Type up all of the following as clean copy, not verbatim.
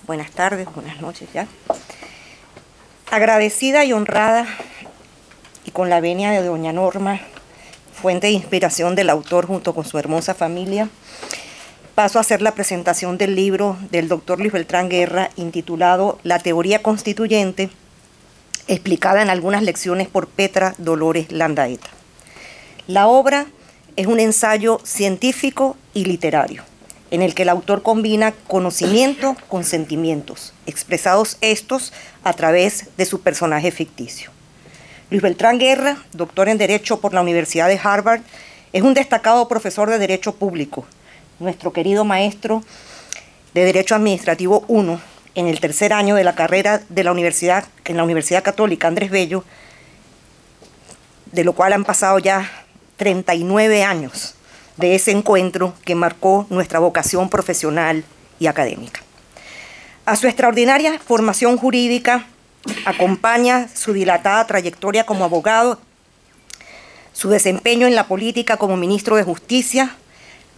buenas tardes, buenas noches ya. Agradecida y honrada y con la venia de doña Norma, fuente de inspiración del autor junto con su hermosa familia, paso a hacer la presentación del libro del doctor Luis Beltrán Guerra intitulado La teoría constituyente, explicada en algunas lecciones por Petra Dolores Landaeta. La obra es un ensayo científico y literario, en el que el autor combina conocimiento con sentimientos, expresados estos a través de su personaje ficticio. Luis Beltrán Guerra, doctor en Derecho por la Universidad de Harvard, es un destacado profesor de Derecho Público, nuestro querido maestro de Derecho Administrativo 1, en el tercer año de la carrera de la Universidad, en la Universidad Católica Andrés Bello, de lo cual han pasado ya 39 años de ese encuentro que marcó nuestra vocación profesional y académica. A su extraordinaria formación jurídica acompaña su dilatada trayectoria como abogado, su desempeño en la política como ministro de Justicia,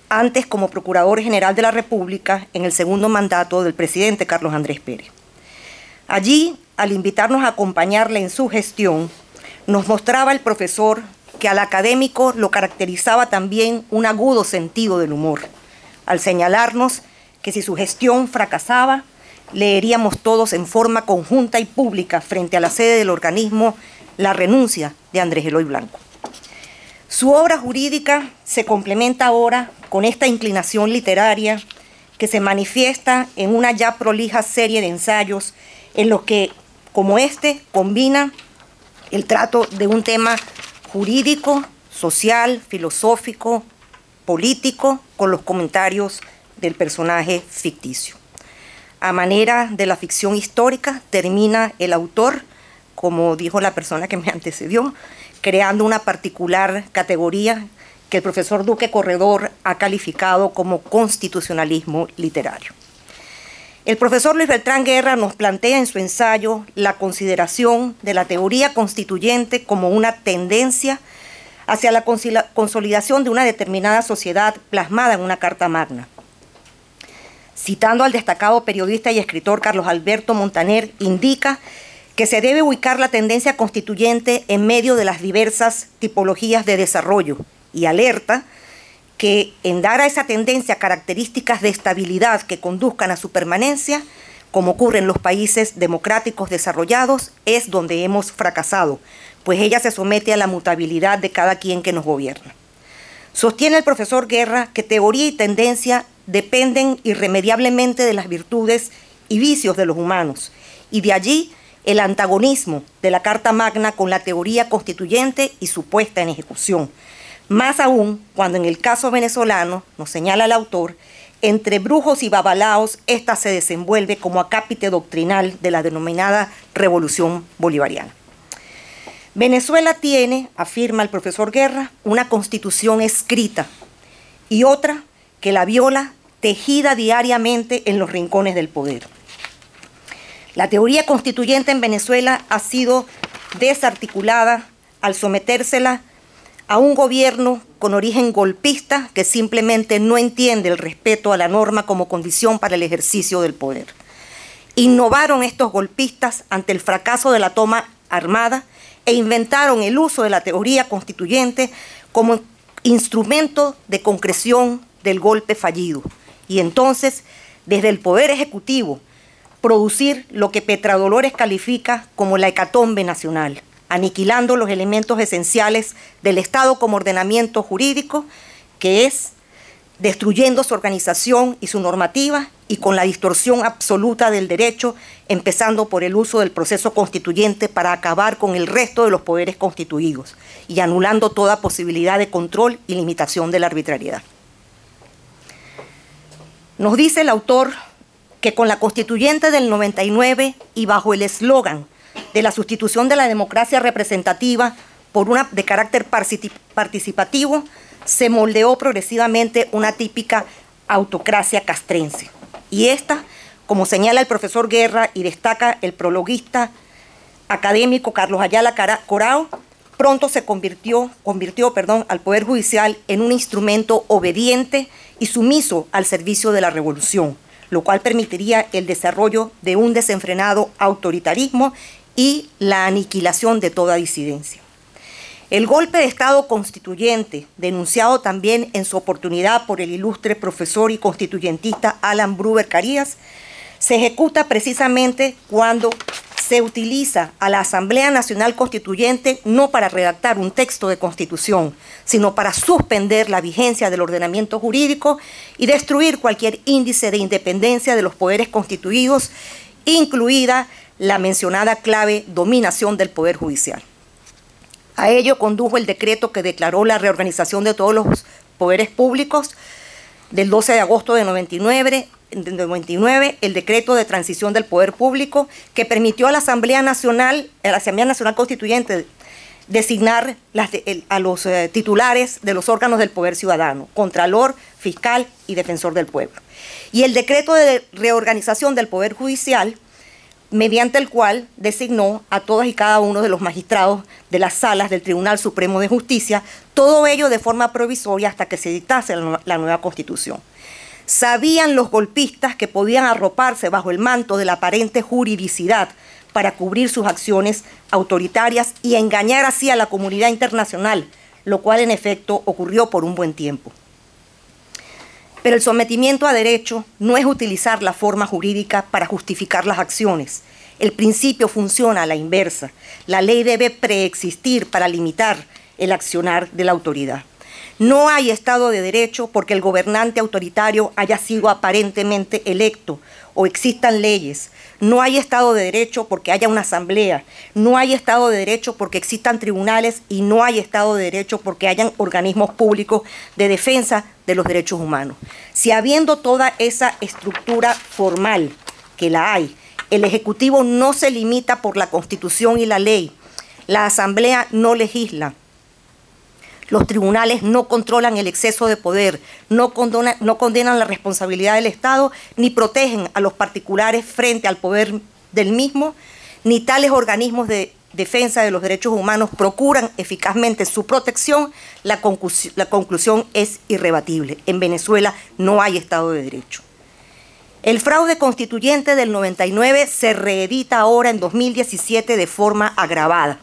antes como Procurador General de la República en el segundo mandato del presidente Carlos Andrés Pérez. Allí, al invitarnos a acompañarle en su gestión, nos mostraba el profesor que al académico lo caracterizaba también un agudo sentido del humor, al señalarnos que si su gestión fracasaba, leeríamos todos en forma conjunta y pública frente a la sede del organismo la renuncia de Andrés Eloy Blanco. Su obra jurídica se complementa ahora con esta inclinación literaria que se manifiesta en una ya prolija serie de ensayos en los que, como este, combina el trato de un tema jurídico, social, filosófico, político, con los comentarios del personaje ficticio. A manera de la ficción histórica, termina el autor, como dijo la persona que me antecedió, creando una particular categoría que el profesor Duque Corredor ha calificado como constitucionalismo literario. El profesor Luis Beltrán Guerra nos plantea en su ensayo la consideración de la teoría constituyente como una tendencia hacia la consolidación de una determinada sociedad plasmada en una Carta Magna. Citando al destacado periodista y escritor Carlos Alberto Montaner, indica que se debe ubicar la tendencia constituyente en medio de las diversas tipologías de desarrollo y alerta que en dar a esa tendencia características de estabilidad que conduzcan a su permanencia, como ocurre en los países democráticos desarrollados, es donde hemos fracasado, pues ella se somete a la mutabilidad de cada quien que nos gobierna. Sostiene el profesor Guerra que teoría y tendencia dependen irremediablemente de las virtudes y vicios de los humanos, y de allí el antagonismo de la Carta Magna con la teoría constituyente y su puesta en ejecución. Más aún cuando en el caso venezolano, nos señala el autor, entre brujos y babalaos, esta se desenvuelve como acápite doctrinal de la denominada Revolución Bolivariana. Venezuela tiene, afirma el profesor Guerra, una constitución escrita y otra que la viola, tejida diariamente en los rincones del poder. La teoría constituyente en Venezuela ha sido desarticulada al sometérsela a un gobierno con origen golpista que simplemente no entiende el respeto a la norma como condición para el ejercicio del poder. Innovaron estos golpistas ante el fracaso de la toma armada e inventaron el uso de la teoría constituyente como instrumento de concreción del golpe fallido. Y entonces, desde el Poder Ejecutivo, producir lo que Petra Dolores califica como la hecatombe nacional, aniquilando los elementos esenciales del Estado como ordenamiento jurídico, que es destruyendo su organización y su normativa y con la distorsión absoluta del derecho, empezando por el uso del proceso constituyente para acabar con el resto de los poderes constituidos y anulando toda posibilidad de control y limitación de la arbitrariedad. Nos dice el autor que con la constituyente del 99 y bajo el eslogan de la sustitución de la democracia representativa por una de carácter participativo, se moldeó progresivamente una típica autocracia castrense. Y esta, como señala el profesor Guerra y destaca el prologuista académico Carlos Ayala Corao, pronto se convirtió al Poder Judicial en un instrumento obediente y sumiso al servicio de la revolución, lo cual permitiría el desarrollo de un desenfrenado autoritarismo y la aniquilación de toda disidencia. El golpe de Estado constituyente, denunciado también en su oportunidad por el ilustre profesor y constituyentista Alan Bruber Carías, se ejecuta precisamente cuando se utiliza a la Asamblea Nacional Constituyente no para redactar un texto de constitución, sino para suspender la vigencia del ordenamiento jurídico y destruir cualquier índice de independencia de los poderes constituidos, incluida la mencionada clave dominación del Poder Judicial. A ello condujo el decreto que declaró la reorganización de todos los poderes públicos del 12 de agosto de 99, el decreto de transición del poder público que permitió a la Asamblea Nacional Constituyente designar a los titulares de los órganos del poder ciudadano, contralor, fiscal y defensor del pueblo. Y el decreto de reorganización del Poder Judicial, mediante el cual designó a todos y cada uno de los magistrados de las salas del Tribunal Supremo de Justicia, todo ello de forma provisoria hasta que se dictase la nueva Constitución. Sabían los golpistas que podían arroparse bajo el manto de la aparente juridicidad para cubrir sus acciones autoritarias y engañar así a la comunidad internacional, lo cual en efecto ocurrió por un buen tiempo. Pero el sometimiento a derecho no es utilizar la forma jurídica para justificar las acciones. El principio funciona a la inversa. La ley debe preexistir para limitar el accionar de la autoridad. No hay Estado de Derecho porque el gobernante autoritario haya sido aparentemente electo o existan leyes. No hay Estado de Derecho porque haya una asamblea. No hay Estado de Derecho porque existan tribunales y no hay Estado de Derecho porque hayan organismos públicos de defensa de los derechos humanos. Si habiendo toda esa estructura formal, que la hay, el Ejecutivo no se limita por la Constitución y la ley, la Asamblea no legisla, los tribunales no controlan el exceso de poder, no condenan la responsabilidad del Estado, ni protegen a los particulares frente al poder del mismo, ni tales organismos de defensa de los derechos humanos procuran eficazmente su protección, la conclusión es irrebatible. En Venezuela no hay Estado de Derecho. El fraude constituyente del 99 se reedita ahora en 2017 de forma agravada,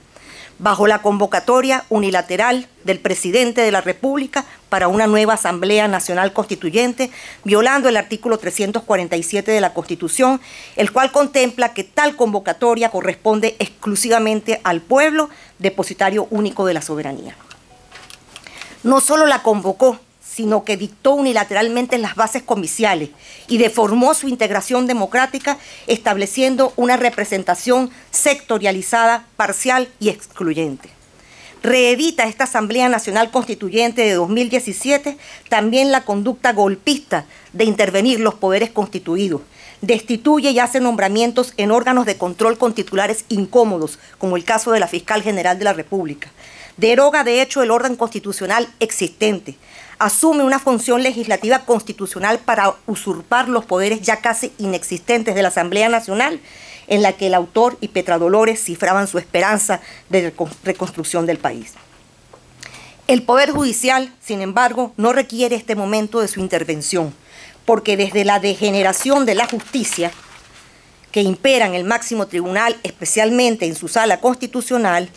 bajo la convocatoria unilateral del presidente de la República para una nueva Asamblea Nacional Constituyente, violando el artículo 347 de la Constitución, el cual contempla que tal convocatoria corresponde exclusivamente al pueblo, depositario único de la soberanía. No solo la convocó, sino que dictó unilateralmente las bases comiciales y deformó su integración democrática, estableciendo una representación sectorializada, parcial y excluyente. Reedita esta Asamblea Nacional Constituyente de 2017 también la conducta golpista de intervenir los poderes constituidos. Destituye y hace nombramientos en órganos de control con titulares incómodos, como el caso de la Fiscal General de la República. Deroga, de hecho, el orden constitucional existente. Asume una función legislativa constitucional para usurpar los poderes ya casi inexistentes de la Asamblea Nacional, en la que el autor y Petradolores cifraban su esperanza de reconstrucción del país. El Poder Judicial, sin embargo, no requiere este momento de su intervención, porque desde la degeneración de la justicia que impera en el máximo tribunal, especialmente en su sala constitucional,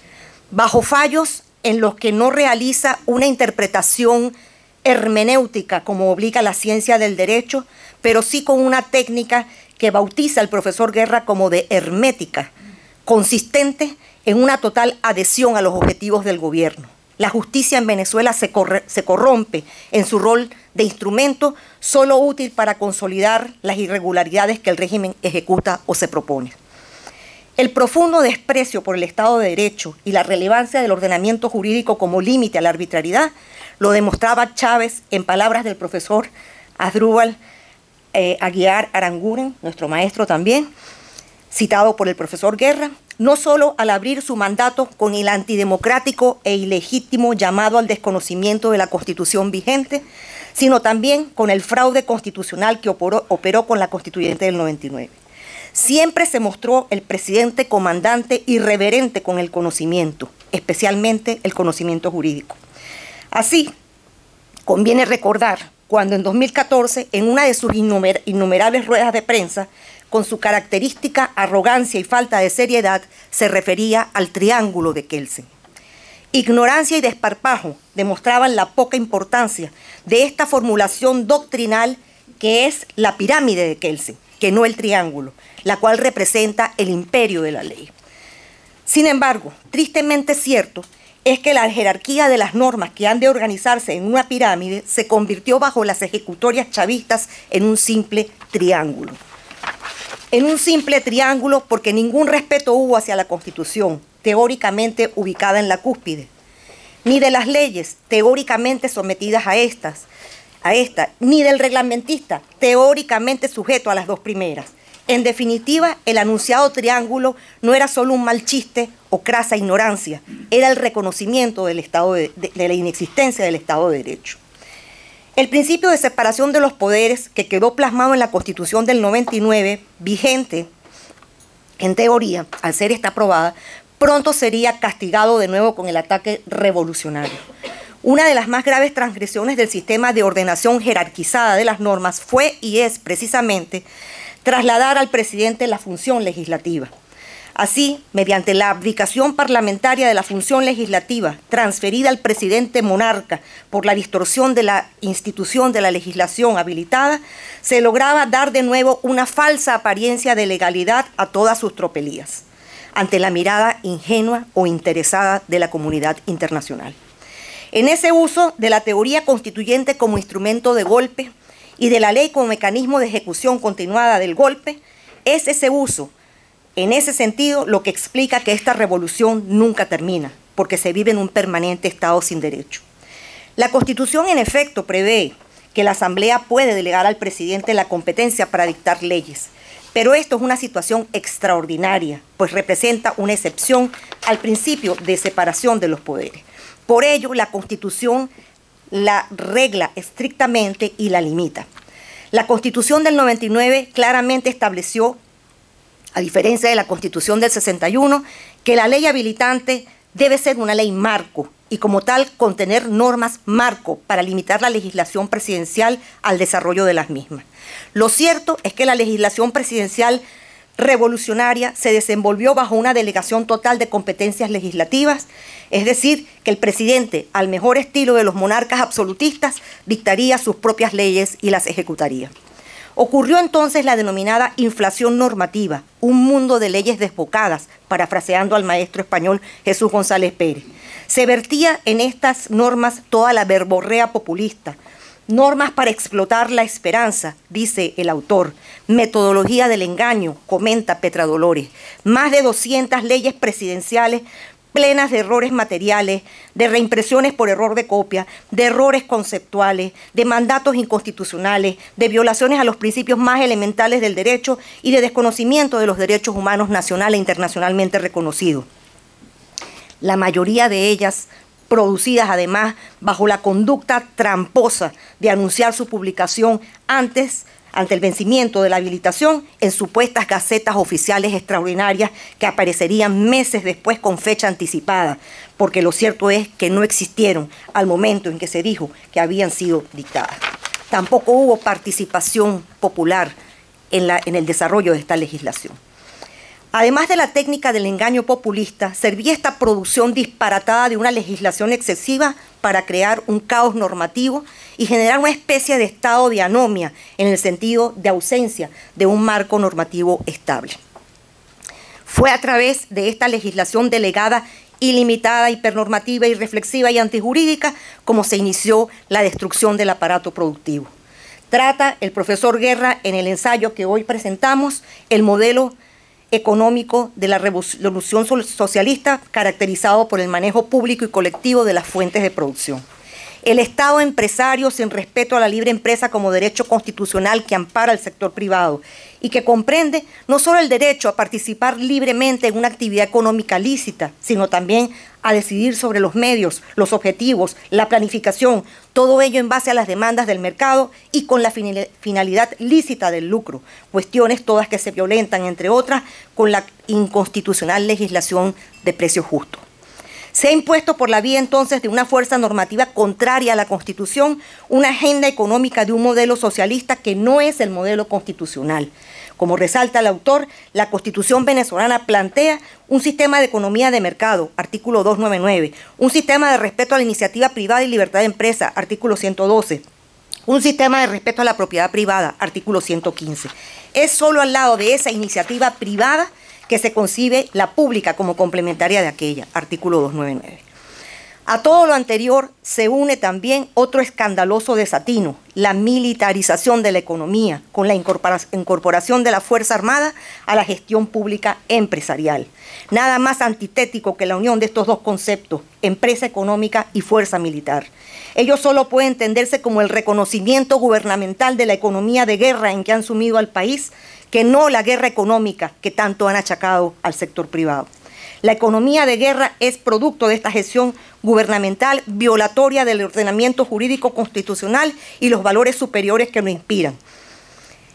bajo fallos en los que no realiza una interpretación hermenéutica como obliga la ciencia del derecho, pero sí con una técnica que bautiza el profesor Guerra como de hermética, consistente en una total adhesión a los objetivos del gobierno. La justicia en Venezuela se corrompe en su rol de instrumento solo útil para consolidar las irregularidades que el régimen ejecuta o se propone. El profundo desprecio por el Estado de Derecho y la relevancia del ordenamiento jurídico como límite a la arbitrariedad lo demostraba Chávez en palabras del profesor Asdrúbal Aguiar Aranguren, nuestro maestro también, citado por el profesor Guerra, no solo al abrir su mandato con el antidemocrático e ilegítimo llamado al desconocimiento de la Constitución vigente, sino también con el fraude constitucional que operó con la Constituyente del 99. Siempre se mostró el presidente comandante irreverente con el conocimiento, especialmente el conocimiento jurídico. Así, conviene recordar cuando en 2014, en una de sus innumerables ruedas de prensa, con su característica arrogancia y falta de seriedad, se refería al triángulo de Kelsen. Ignorancia y desparpajo demostraban la poca importancia de esta formulación doctrinal que es la pirámide de Kelsen, que no el triángulo, la cual representa el imperio de la ley. Sin embargo, tristemente cierto es que la jerarquía de las normas que han de organizarse en una pirámide se convirtió bajo las ejecutorias chavistas en un simple triángulo. En un simple triángulo porque ningún respeto hubo hacia la Constitución, teóricamente ubicada en la cúspide, ni de las leyes teóricamente sometidas a esta, ni del reglamentista teóricamente sujeto a las dos primeras. En definitiva, el anunciado triángulo no era solo un mal chiste o crasa ignorancia, era el reconocimiento del Estado de la inexistencia del Estado de Derecho. El principio de separación de los poderes, que quedó plasmado en la Constitución del 99, vigente en teoría, al ser esta aprobada, pronto sería castigado de nuevo con el ataque revolucionario. Una de las más graves transgresiones del sistema de ordenación jerarquizada de las normas fue y es precisamente trasladar al presidente la función legislativa. Así, mediante la abdicación parlamentaria de la función legislativa transferida al presidente monarca por la distorsión de la institución de la legislación habilitada, se lograba dar de nuevo una falsa apariencia de legalidad a todas sus tropelías, ante la mirada ingenua o interesada de la comunidad internacional. En ese uso de la teoría constituyente como instrumento de golpe y de la ley como mecanismo de ejecución continuada del golpe, es ese uso, en ese sentido, lo que explica que esta revolución nunca termina, porque se vive en un permanente estado sin derecho. La Constitución, en efecto, prevé que la Asamblea puede delegar al presidente la competencia para dictar leyes, pero esto es una situación extraordinaria, pues representa una excepción al principio de separación de los poderes. Por ello, la Constitución la regla estrictamente y la limita. La Constitución del 99 claramente estableció, a diferencia de la Constitución del 61, que la ley habilitante debe ser una ley marco y como tal contener normas marco para limitar la legislación presidencial al desarrollo de las mismas. Lo cierto es que la legislación presidencial revolucionaria se desenvolvió bajo una delegación total de competencias legislativas, es decir, que el presidente, al mejor estilo de los monarcas absolutistas, dictaría sus propias leyes y las ejecutaría. Ocurrió entonces la denominada inflación normativa, un mundo de leyes desbocadas, parafraseando al maestro español Jesús González Pérez. Se vertía en estas normas toda la verborrea populista, normas para explotar la esperanza, dice el autor, metodología del engaño, comenta Petra Dolores, más de 200 leyes presidenciales plenas de errores materiales, de reimpresiones por error de copia, de errores conceptuales, de mandatos inconstitucionales, de violaciones a los principios más elementales del derecho y de desconocimiento de los derechos humanos nacional e internacionalmente reconocidos. La mayoría de ellas producidas además bajo la conducta tramposa de anunciar su publicación ante el vencimiento de la habilitación en supuestas gacetas oficiales extraordinarias que aparecerían meses después con fecha anticipada, porque lo cierto es que no existieron al momento en que se dijo que habían sido dictadas. Tampoco hubo participación popular en el desarrollo de esta legislación. Además de la técnica del engaño populista, servía esta producción disparatada de una legislación excesiva para crear un caos normativo y generar una especie de estado de anomia en el sentido de ausencia de un marco normativo estable. Fue a través de esta legislación delegada ilimitada, hipernormativa, irreflexiva y antijurídica como se inició la destrucción del aparato productivo. Trata el profesor Guerra en el ensayo que hoy presentamos el modelo económico de la revolución socialista caracterizado por el manejo público y colectivo de las fuentes de producción. El Estado empresario sin respeto a la libre empresa como derecho constitucional que ampara al sector privado y que comprende no solo el derecho a participar libremente en una actividad económica lícita, sino también a decidir sobre los medios, los objetivos, la planificación, todo ello en base a las demandas del mercado y con la finalidad lícita del lucro, cuestiones todas que se violentan, entre otras, con la inconstitucional legislación de precios justos. Se ha impuesto por la vía entonces de una fuerza normativa contraria a la Constitución una agenda económica de un modelo socialista que no es el modelo constitucional. Como resalta el autor, la Constitución venezolana plantea un sistema de economía de mercado, artículo 299, un sistema de respeto a la iniciativa privada y libertad de empresa, artículo 112, un sistema de respeto a la propiedad privada, artículo 115. Es solo al lado de esa iniciativa privada que se concibe la pública como complementaria de aquella, artículo 299. A todo lo anterior se une también otro escandaloso desatino, la militarización de la economía, con la incorporación de la Fuerza Armada a la gestión pública empresarial. Nada más antitético que la unión de estos dos conceptos, empresa económica y fuerza militar. Ello solo puede entenderse como el reconocimiento gubernamental de la economía de guerra en que han sumido al país, que no la guerra económica que tanto han achacado al sector privado. La economía de guerra es producto de esta gestión gubernamental violatoria del ordenamiento jurídico constitucional y los valores superiores que lo inspiran.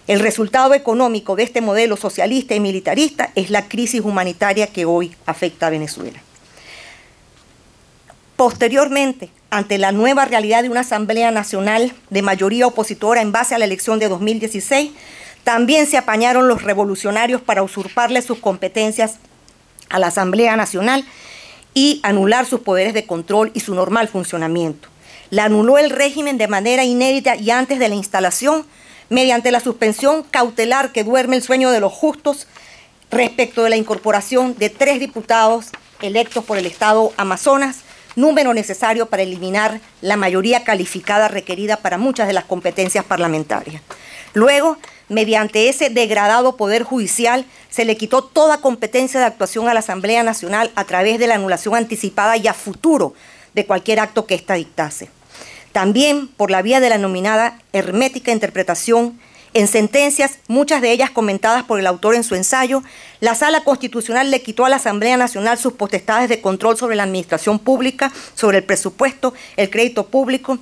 El resultado económico de este modelo socialista y militarista es la crisis humanitaria que hoy afecta a Venezuela. Posteriormente, ante la nueva realidad de una Asamblea Nacional de mayoría opositora en base a la elección de 2016, también se apañaron los revolucionarios para usurparle sus competencias a la Asamblea Nacional y anular sus poderes de control y su normal funcionamiento. La anuló el régimen de manera inédita y antes de la instalación, mediante la suspensión cautelar que duerme el sueño de los justos respecto de la incorporación de 3 diputados electos por el Estado Amazonas, número necesario para eliminar la mayoría calificada requerida para muchas de las competencias parlamentarias. Luego, mediante ese degradado poder judicial, se le quitó toda competencia de actuación a la Asamblea Nacional a través de la anulación anticipada y a futuro de cualquier acto que ésta dictase. También por la vía de la denominada hermética interpretación, en sentencias, muchas de ellas comentadas por el autor en su ensayo, la Sala Constitucional le quitó a la Asamblea Nacional sus potestades de control sobre la administración pública, sobre el presupuesto, el crédito público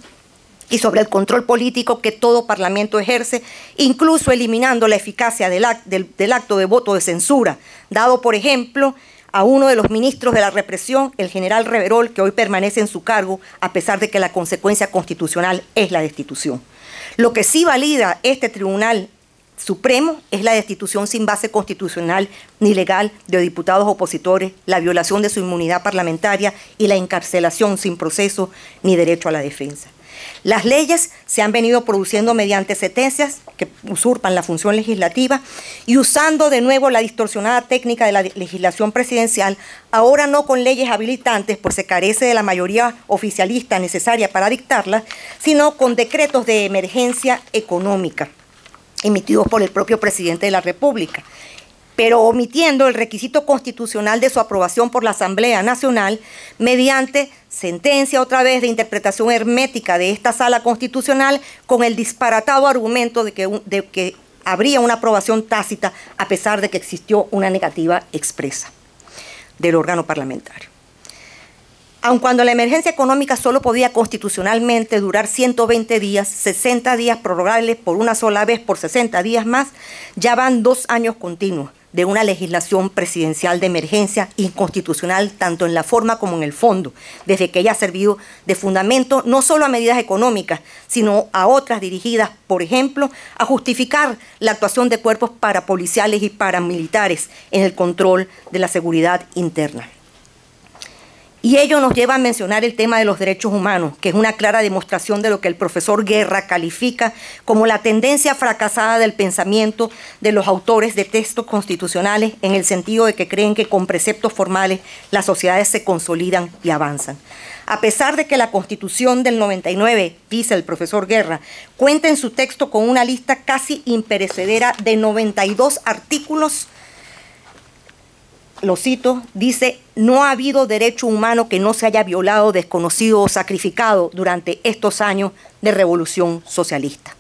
y sobre el control político que todo parlamento ejerce, incluso eliminando la eficacia del acto de voto de censura, dado, por ejemplo, a uno de los ministros de la represión, el general Reverol, que hoy permanece en su cargo, a pesar de que la consecuencia constitucional es la destitución. Lo que sí valida este Tribunal Supremo es la destitución sin base constitucional ni legal de diputados opositores, la violación de su inmunidad parlamentaria y la encarcelación sin proceso ni derecho a la defensa. Las leyes se han venido produciendo mediante sentencias que usurpan la función legislativa y usando de nuevo la distorsionada técnica de la legislación presidencial, ahora no con leyes habilitantes, pues se carece de la mayoría oficialista necesaria para dictarlas, sino con decretos de emergencia económica emitidos por el propio presidente de la República, pero omitiendo el requisito constitucional de su aprobación por la Asamblea Nacional mediante sentencia otra vez de interpretación hermética de esta Sala Constitucional con el disparatado argumento de que habría una aprobación tácita a pesar de que existió una negativa expresa del órgano parlamentario. Aun cuando la emergencia económica solo podía constitucionalmente durar 120 días, 60 días prorrogables por una sola vez por 60 días más, ya van 2 años continuos de una legislación presidencial de emergencia inconstitucional tanto en la forma como en el fondo, desde que ella ha servido de fundamento no solo a medidas económicas, sino a otras dirigidas, por ejemplo, a justificar la actuación de cuerpos parapoliciales y paramilitares en el control de la seguridad interna. Y ello nos lleva a mencionar el tema de los derechos humanos, que es una clara demostración de lo que el profesor Guerra califica como la tendencia fracasada del pensamiento de los autores de textos constitucionales, en el sentido de que creen que con preceptos formales las sociedades se consolidan y avanzan. A pesar de que la Constitución del 99, dice el profesor Guerra, cuenta en su texto con una lista casi imperecedera de 92 artículos, lo cito, dice: no ha habido derecho humano que no se haya violado, desconocido o sacrificado durante estos años de revolución socialista.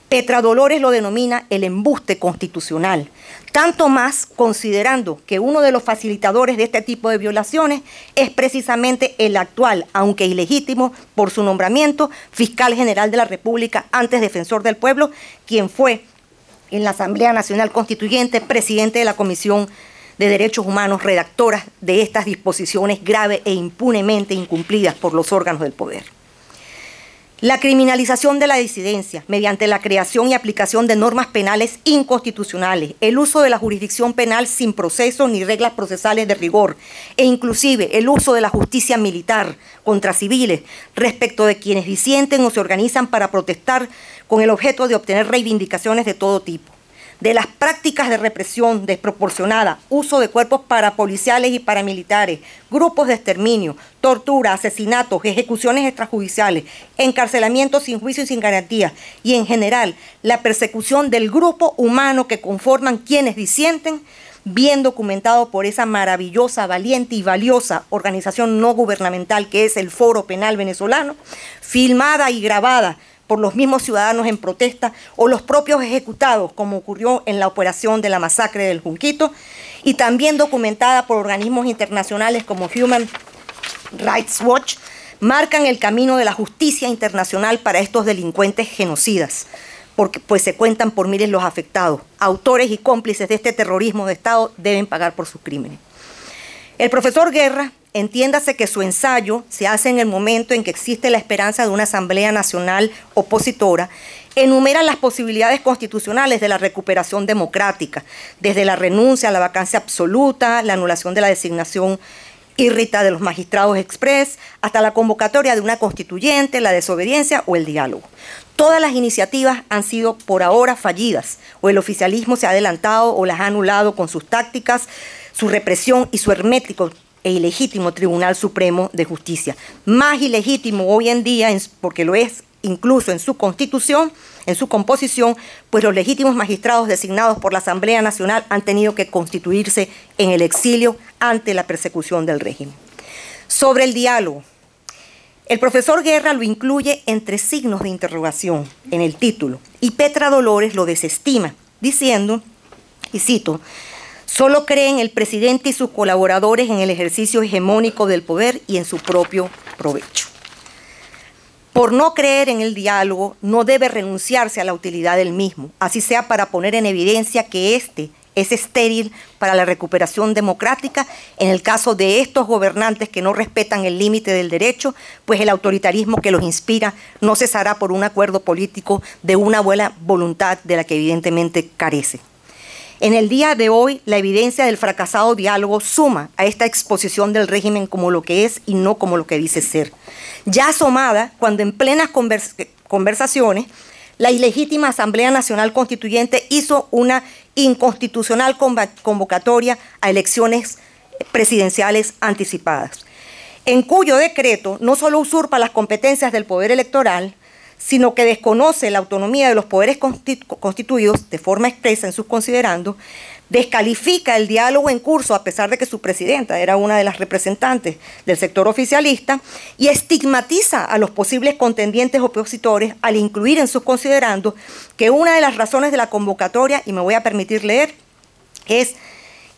Petra Dolores lo denomina el embuste constitucional, tanto más considerando que uno de los facilitadores de este tipo de violaciones es precisamente el actual, aunque ilegítimo por su nombramiento, fiscal general de la República, antes defensor del pueblo, quien fue en la Asamblea Nacional Constituyente presidente de la Comisión de Derechos Humanos, redactoras de estas disposiciones graves e impunemente incumplidas por los órganos del poder. La criminalización de la disidencia mediante la creación y aplicación de normas penales inconstitucionales, el uso de la jurisdicción penal sin proceso ni reglas procesales de rigor, e inclusive el uso de la justicia militar contra civiles respecto de quienes disienten o se organizan para protestar con el objeto de obtener reivindicaciones de todo tipo. De las prácticas de represión desproporcionada, uso de cuerpos parapoliciales y paramilitares, grupos de exterminio, tortura, asesinatos, ejecuciones extrajudiciales, encarcelamientos sin juicio y sin garantía, y en general la persecución del grupo humano que conforman quienes disienten, bien documentado por esa maravillosa, valiente y valiosa organización no gubernamental que es el Foro Penal Venezolano, filmada y grabada por los mismos ciudadanos en protesta o los propios ejecutados, como ocurrió en la operación de la masacre del Junquito, y también documentada por organismos internacionales como Human Rights Watch, marcan el camino de la justicia internacional para estos delincuentes genocidas, porque pues se cuentan por miles los afectados. Autores y cómplices de este terrorismo de Estado deben pagar por sus crímenes. El profesor Guerra, entiéndase que su ensayo se hace en el momento en que existe la esperanza de una Asamblea Nacional opositora, enumera las posibilidades constitucionales de la recuperación democrática, desde la renuncia a la vacancia absoluta, la anulación de la designación irrita de los magistrados express, hasta la convocatoria de una constituyente, la desobediencia o el diálogo. Todas las iniciativas han sido por ahora fallidas, o el oficialismo se ha adelantado o las ha anulado con sus tácticas, su represión y su hermético e ilegítimo Tribunal Supremo de Justicia. Más ilegítimo hoy en día, porque lo es incluso en su constitución, en su composición, pues los legítimos magistrados designados por la Asamblea Nacional han tenido que constituirse en el exilio ante la persecución del régimen. Sobre el diálogo, el profesor Guerra lo incluye entre signos de interrogación en el título y Petra Dolores lo desestima, diciendo, y cito, solo creen el presidente y sus colaboradores en el ejercicio hegemónico del poder y en su propio provecho. Por no creer en el diálogo, no debe renunciarse a la utilidad del mismo, así sea para poner en evidencia que éste es estéril para la recuperación democrática en el caso de estos gobernantes que no respetan el límite del derecho, pues el autoritarismo que los inspira no cesará por un acuerdo político de una buena voluntad de la que evidentemente carece. En el día de hoy, la evidencia del fracasado diálogo suma a esta exposición del régimen como lo que es y no como lo que dice ser. Ya asomada cuando en plenas conversaciones, la ilegítima Asamblea Nacional Constituyente hizo una inconstitucional convocatoria a elecciones presidenciales anticipadas, en cuyo decreto no solo usurpa las competencias del poder electoral, sino que desconoce la autonomía de los poderes constituidos de forma expresa en sus considerandos, descalifica el diálogo en curso a pesar de que su presidenta era una de las representantes del sector oficialista y estigmatiza a los posibles contendientes opositores al incluir en sus considerandos que una de las razones de la convocatoria, y me voy a permitir leer, es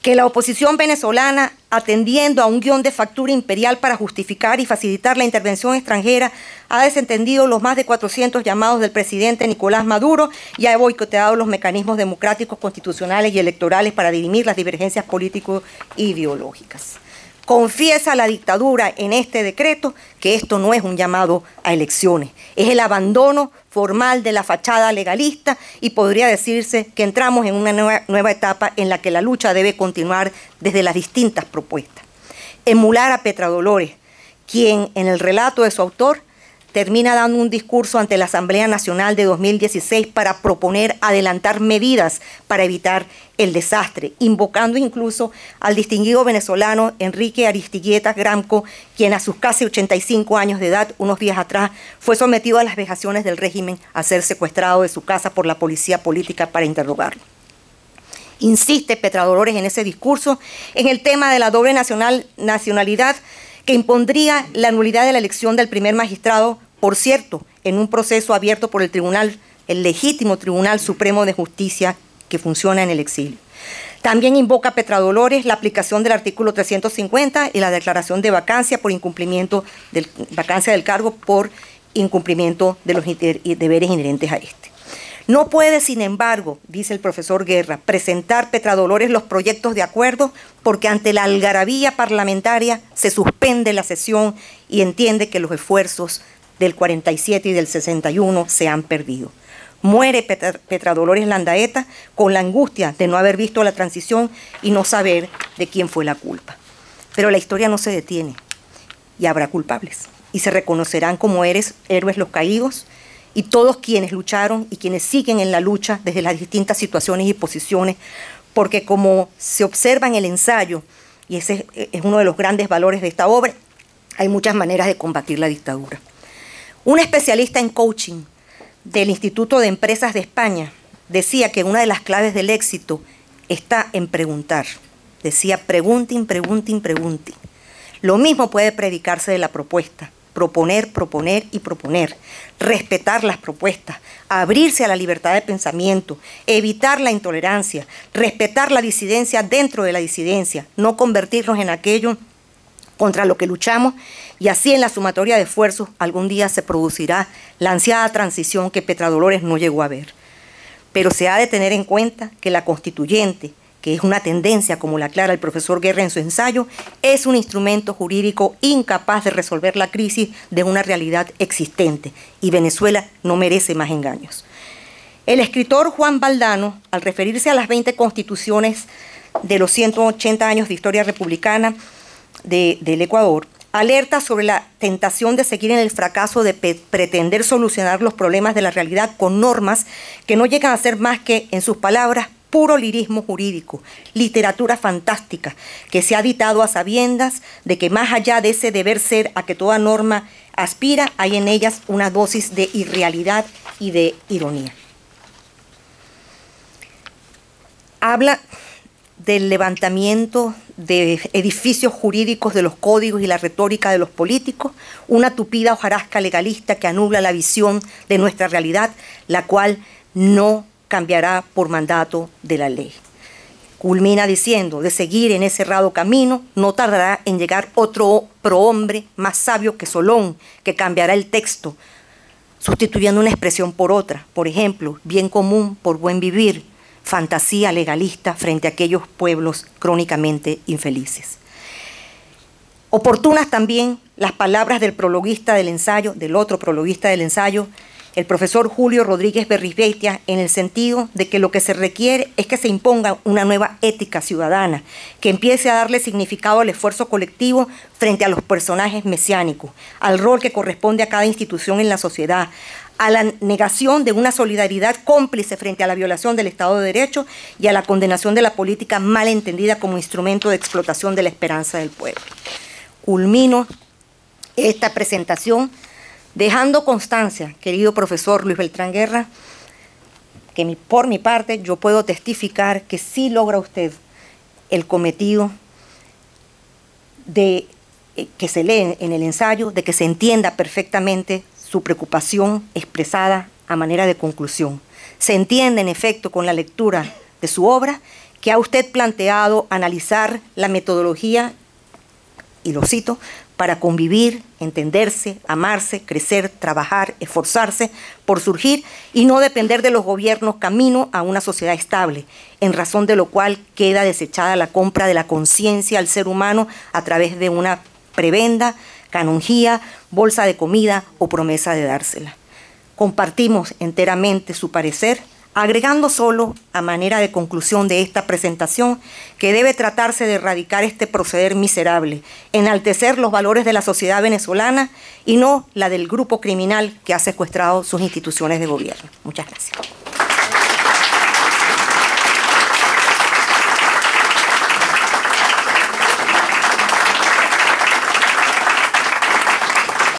que la oposición venezolana, atendiendo a un guión de factura imperial para justificar y facilitar la intervención extranjera, ha desentendido los más de 400 llamados del presidente Nicolás Maduro y ha boicoteado los mecanismos democráticos, constitucionales y electorales para dirimir las divergencias político-ideológicas. Confiesa la dictadura en este decreto que esto no es un llamado a elecciones, es el abandono formal de la fachada legalista y podría decirse que entramos en una nueva etapa en la que la lucha debe continuar desde las distintas propuestas. Emular a Petra Dolores, quien en el relato de su autor termina dando un discurso ante la Asamblea Nacional de 2016 para proponer adelantar medidas para evitar el desastre, invocando incluso al distinguido venezolano Enrique Aristigueta Gramco, quien a sus casi 85 años de edad, unos días atrás, fue sometido a las vejaciones del régimen a ser secuestrado de su casa por la policía política para interrogarlo. Insiste Petra Dolores en ese discurso en el tema de la doble nacionalidad que impondría la nulidad de la elección del primer magistrado, por cierto, en un proceso abierto por el legítimo Tribunal Supremo de Justicia que funciona en el exilio. También invoca Petra Dolores la aplicación del artículo 350 y la declaración de vacancia por incumplimiento vacancia del cargo por incumplimiento de los deberes inherentes a este. No puede, sin embargo, dice el profesor Guerra, presentar Petradolores los proyectos de acuerdo porque ante la algarabía parlamentaria se suspende la sesión y entiende que los esfuerzos del 47 y del 61 se han perdido. Muere Petradolores Landaeta con la angustia de no haber visto la transición y no saber de quién fue la culpa. Pero la historia no se detiene y habrá culpables y se reconocerán como héroes los caídos y todos quienes lucharon y quienes siguen en la lucha desde las distintas situaciones y posiciones, porque como se observa en el ensayo, y ese es uno de los grandes valores de esta obra, hay muchas maneras de combatir la dictadura. Un especialista en coaching del Instituto de Empresas de España decía que una de las claves del éxito está en preguntar. Decía, pregunten, pregunten, pregunten. Lo mismo puede predicarse de la propuesta. Proponer, proponer y proponer, respetar las propuestas, abrirse a la libertad de pensamiento, evitar la intolerancia, respetar la disidencia dentro de la disidencia, no convertirnos en aquello contra lo que luchamos y así en la sumatoria de esfuerzos algún día se producirá la ansiada transición que Petradolores no llegó a ver. Pero se ha de tener en cuenta que la constituyente, que es una tendencia, como la aclara el profesor Guerra en su ensayo, es un instrumento jurídico incapaz de resolver la crisis de una realidad existente, y Venezuela no merece más engaños. El escritor Juan Valdano, al referirse a las 20 constituciones de los 180 años de historia republicana del Ecuador, alerta sobre la tentación de seguir en el fracaso de pretender solucionar los problemas de la realidad con normas que no llegan a ser más que, en sus palabras, puro lirismo jurídico, literatura fantástica, que se ha dictado a sabiendas de que más allá de ese deber ser a que toda norma aspira, hay en ellas una dosis de irrealidad y de ironía. Habla del levantamiento de edificios jurídicos de los códigos y la retórica de los políticos, una tupida hojarasca legalista que anula la visión de nuestra realidad, la cual no cambiará por mandato de la ley. Culmina diciendo, de seguir en ese errado camino, no tardará en llegar otro prohombre más sabio que Solón, que cambiará el texto, sustituyendo una expresión por otra. Por ejemplo, bien común por buen vivir, fantasía legalista frente a aquellos pueblos crónicamente infelices. Oportunas también las palabras del prologuista del ensayo, del otro prologuista del ensayo, el profesor Julio Rodríguez Berrizbeitia, en el sentido de que lo que se requiere es que se imponga una nueva ética ciudadana, que empiece a darle significado al esfuerzo colectivo frente a los personajes mesiánicos, al rol que corresponde a cada institución en la sociedad, a la negación de una solidaridad cómplice frente a la violación del Estado de Derecho y a la condenación de la política mal entendida como instrumento de explotación de la esperanza del pueblo. Culmino esta presentación dejando constancia, querido profesor Luis Beltrán Guerra, que por mi parte yo puedo testificar que sí logra usted el cometido de que se lee en el ensayo, de que se entienda perfectamente su preocupación expresada a manera de conclusión. Se entiende en efecto con la lectura de su obra que ha usted planteado analizar la metodología, y lo cito, para convivir, entenderse, amarse, crecer, trabajar, esforzarse por surgir y no depender de los gobiernos camino a una sociedad estable, en razón de lo cual queda desechada la compra de la conciencia al ser humano a través de una prebenda, canonjía, bolsa de comida o promesa de dársela. Compartimos enteramente su parecer, agregando solo, a manera de conclusión de esta presentación, que debe tratarse de erradicar este proceder miserable, enaltecer los valores de la sociedad venezolana y no la del grupo criminal que ha secuestrado sus instituciones de gobierno. Muchas gracias.